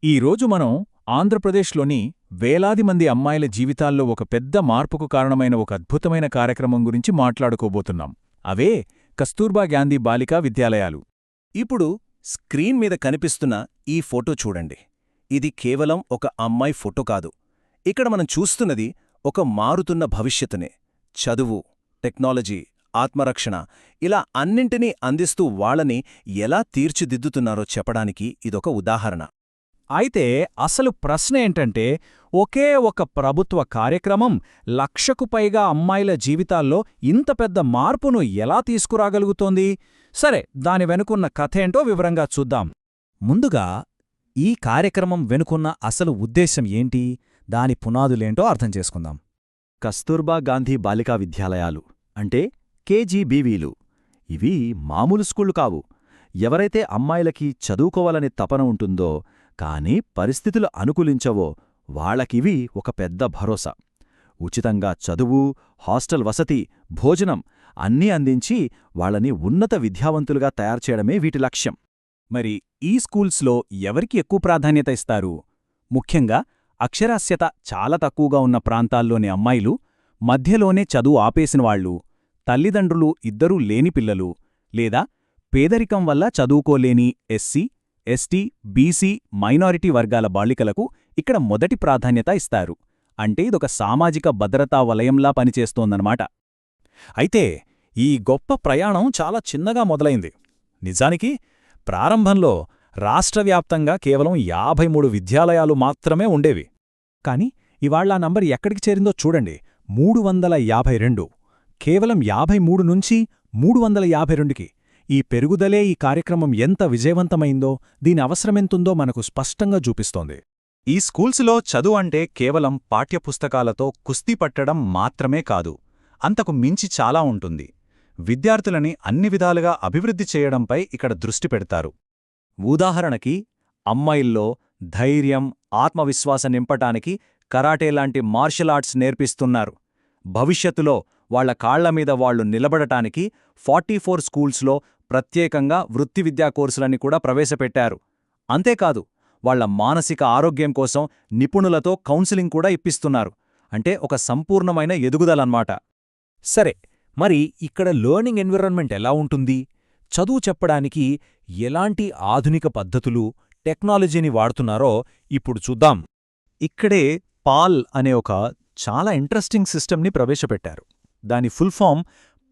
ఈరోజు మనం ఆంధ్రప్రదేశ్లోని వేలాది మంది అమ్మాయిల జీవితాల్లో ఒక పెద్ద మార్పుకు కారణమైన ఒక అద్భుతమైన కార్యక్రమం గురించి మాట్లాడుకోబోతున్నాం. అవే కస్తూర్బా గాంధీ బాలికా విద్యాలయాలు. ఇప్పుడు స్క్రీన్ మీద కనిపిస్తున్న ఈ ఫోటో చూడండి. ఇది కేవలం ఒక అమ్మాయి ఫోటో కాదు. ఇక్కడ మనం చూస్తున్నది ఒక మారుతున్న భవిష్యత్తునే. చదువు, టెక్నాలజీ, ఆత్మరక్షణ ఇలా అన్నింటినీ అందిస్తూ వాళ్ళని ఎలా తీర్చిదిద్దుతున్నారో చెప్పడానికి ఇదొక ఉదాహరణ. అయితే అసలు ప్రశ్న ఏంటంటే, ఒకే ఒక ప్రభుత్వ కార్యక్రమం లక్షకు పైగా అమ్మాయిల జీవితాల్లో ఇంత పెద్ద మార్పును ఎలా తీసుకురాగలుగుతోంది? సరే, దాని వెనుకున్న కథేంటో వివరంగా చూద్దాం. ముందుగా ఈ కార్యక్రమం వెనుకున్న అసలు ఉద్దేశం ఏంటి, దాని పునాదులేంటో అర్థం చేసుకుందాం. కస్తూర్బా గాంధీ బాలికా విద్యాలయాలు అంటే కేజీబీవీలు. ఇవి మామూలు స్కూళ్లు కావు. ఎవరైతే అమ్మాయిలకి చదువుకోవాలని తపన ఉంటుందో కానీ పరిస్థితులు అనుకూలించవో వాళ్ళకివి ఒక పెద్ద భరోసా. ఉచితంగా చదువు, హాస్టల్ వసతి, భోజనం అన్నీ అందించి వాళ్ళని ఉన్నత విద్యావంతులుగా తయారుచేయడమే వీటి లక్ష్యం. మరి ఈ స్కూల్స్లో ఎవరికి ఎక్కువ ప్రాధాన్యత ఇస్తారు? ముఖ్యంగా అక్షరాస్యత చాలా తక్కువగా ఉన్న ప్రాంతాల్లోని అమ్మాయిలు, మధ్యలోనే చదువు ఆపేసినవాళ్లు, తల్లిదండ్రులు ఇద్దరూ లేని పిల్లలు, లేదా పేదరికం వల్ల చదువుకోలేని ఎస్సీ, ఎస్టీ, బీసీ, మైనారిటీ వర్గాల బాలికలకు ఇక్కడ మొదటి ప్రాధాన్యత ఇస్తారు. అంటే ఇదొక సామాజిక భద్రతా వలయంలా పనిచేస్తోందన్నమాట. అయితే ఈ గొప్ప ప్రయాణం చాలా చిన్నగా మొదలైంది. నిజానికి ప్రారంభంలో రాష్ట్రవ్యాప్తంగా కేవలం 53 విద్యాలయాలు మాత్రమే ఉండేవి. కాని ఇవాళ ఆ నంబర్ ఎక్కడికి చేరిందో చూడండి, 352. కేవలం 53 నుంచి 352కి. ఈ పెరుగుదలే ఈ కార్యక్రమం ఎంత విజయవంతమైందో, దీని అవసరమెంతుందో మనకు స్పష్టంగా చూపిస్తోంది. ఈ స్కూల్స్లో చదువు అంటే కేవలం పాఠ్యపుస్తకాలతో కుస్తీ పట్టడం మాత్రమే కాదు, అంతకు మించి చాలా ఉంటుంది. విద్యార్థులని అన్ని విధాలుగా అభివృద్ధి చేయడంపై ఇక్కడ దృష్టి పెడతారు. ఉదాహరణకి, అమ్మాయిల్లో ధైర్యం, ఆత్మవిశ్వాసం నింపటానికి కరాటే లాంటి మార్షల్ ఆర్ట్స్ నేర్పిస్తున్నారు. భవిష్యత్తులో వాళ్ల కాళ్లమీద వాళ్లు నిలబడటానికి 44 స్కూల్స్లో ప్రత్యేకంగా వృత్తి విద్యా కోర్సులని కూడా ప్రవేశపెట్టారు. అంతేకాదు, వాళ్ల మానసిక ఆరోగ్యం కోసం నిపుణులతో కౌన్సిలింగ్ కూడా ఇప్పిస్తున్నారు. అంటే ఒక సంపూర్ణమైన ఎదుగుదలన్నమాట. సరే, మరి ఇక్కడ లెర్నింగ్ ఎన్విరాన్మెంట్ ఎలా ఉంటుంది? చదువు చెప్పడానికి ఎలాంటి ఆధునిక పద్ధతులు, టెక్నాలజీని వాడుతున్నారో ఇప్పుడు చూద్దాం. ఇక్కడే పాల్ అనే ఒక చాలా ఇంట్రెస్టింగ్ సిస్టమ్ని ప్రవేశపెట్టారు. దాని full form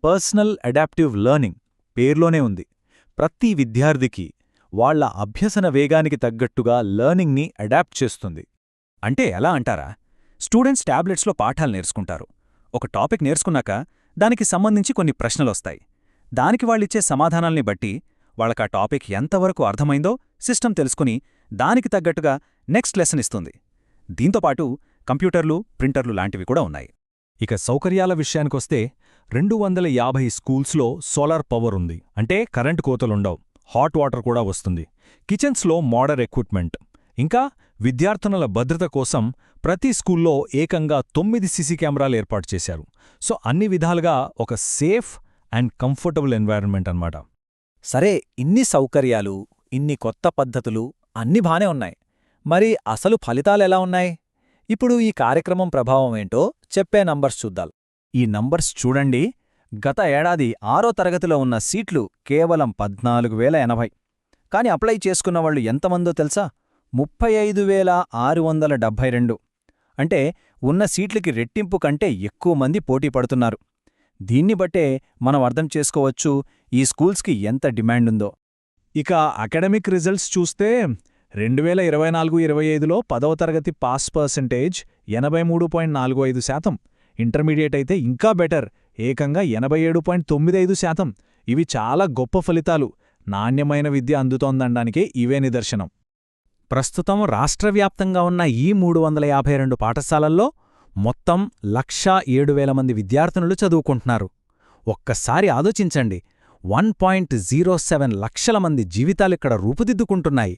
personal adaptive learning. పేర్లోనే ఉంది. ప్రతి విద్యార్థికి వాళ్ల అభ్యసన వేగానికి తగ్గట్టుగా లెర్నింగ్ని అడాప్ట్ చేస్తుంది. అంటే ఎలా అంటారా? స్టూడెంట్స్ టాబ్లెట్స్లో పాఠాలు నేర్చుకుంటారు. ఒక టాపిక్ నేర్చుకున్నాక దానికి సంబంధించి కొన్ని ప్రశ్నలొస్తాయి. దానికి వాళ్ళిచ్చే సమాధానాల్ని బట్టి వాళ్ళకా టాపిక్ ఎంతవరకు అర్థమైందో సిస్టమ్ తెలుసుకుని దానికి తగ్గట్టుగా నెక్స్ట్ లెసన్ ఇస్తుంది. దీంతోపాటు కంప్యూటర్లు, ప్రింటర్లు లాంటివి కూడా ఉన్నాయి. ఇక సౌకర్యాల విషయానికొస్తే 250 స్కూల్స్లో సోలార్ పవర్ ఉంది. అంటే కరెంటు కోతలుండవు. హాట్ వాటర్ కూడా వస్తుంది. కిచెన్స్లో మోడర్ ఎక్విప్మెంట్. ఇంకా విద్యార్థుల భద్రత కోసం ప్రతి స్కూల్లో ఏకంగా 9 సీసీ కెమెరాలు ఏర్పాటు చేశారు. సో అన్ని విధాలుగా ఒక సేఫ్ అండ్ కంఫర్టబుల్ ఎన్వైరన్మెంట్ అన్నమాట. సరే, ఇన్ని సౌకర్యాలు, ఇన్ని కొత్త పద్ధతులు అన్నీ బానే ఉన్నాయి. మరి అసలు ఫలితాలెలా ఉన్నాయి? ఇప్పుడు ఈ కార్యక్రమం ప్రభావం ఏంటో చెప్పే నంబర్స్ చూద్దాం. ఈ నంబర్స్ చూడండి. గత ఏడాది 6వ తరగతిలో ఉన్న సీట్లు కేవలం 14,080. కాని అప్లై చేసుకున్నవాళ్లు ఎంతమందో తెలుసా? 35,672. అంటే ఉన్న సీట్లకి రెట్టింపు కంటే ఎక్కువ మంది పోటీ పడుతున్నారు. దీన్ని బట్టే మనం అర్థం చేసుకోవచ్చు ఈ స్కూల్స్కి ఎంత డిమాండుందో. ఇక అకాడమిక్ రిజల్ట్స్ చూస్తే 2024-25లో 10వ తరగతి పాస్ పర్సెంటేజ్ 83.45%. ఇంటర్మీడియట్ అయితే ఇంకా బెటర్, ఏకంగా 87.95%. ఇవి చాలా గొప్ప ఫలితాలు. నాణ్యమైన విద్య అందుతోందనడానికే ఇవే నిదర్శనం. ప్రస్తుతం రాష్ట్రవ్యాప్తంగా ఉన్న ఈ 352 పాఠశాలల్లో మొత్తం 1,07,000 మంది విద్యార్థినులు చదువుకుంటున్నారు. ఒక్కసారి ఆలోచించండి, 1.07 లక్షల మంది జీవితాలిక్కడ రూపుదిద్దుకుంటున్నాయి.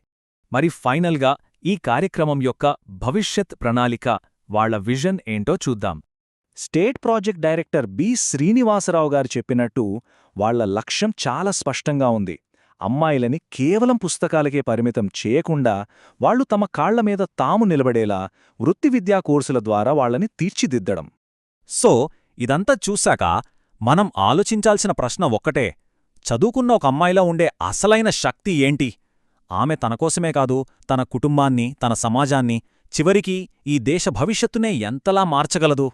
మరి ఫైనల్గా ఈ కార్యక్రమం యొక్క భవిష్యత్ ప్రణాళిక, వాళ్ల విజన్ ఏంటో చూద్దాం. State project director B Srinivasarao గారు చెప్పినట్టు వాళ్ల లక్ష్యం చాలా స్పష్టంగా ఉంది. అమ్మాయిలని కేవలం పుస్తకాలకే పరిమితం చేయకుండా వాళ్ళు తమ కాళ్లమీద తాము నిలబడేలా వృత్తి విద్యా కోర్సుల ద్వారా వాళ్ళని తీర్చిదిద్దడం. సో ఇదంతా చూశాక మనం ఆలోచించాల్సిన ప్రశ్న ఒక్కటే, చదువుకున్న ఒక అమ్మాయిలో ఉండే అసలైన శక్తి ఏంటి? ఆమె తనకోసమే కాదు, తన కుటుంబాన్ని, తన సమాజాన్ని, చివరికి ఈ దేశ భవిష్యత్తునే ఎంతలా మార్చగలదు?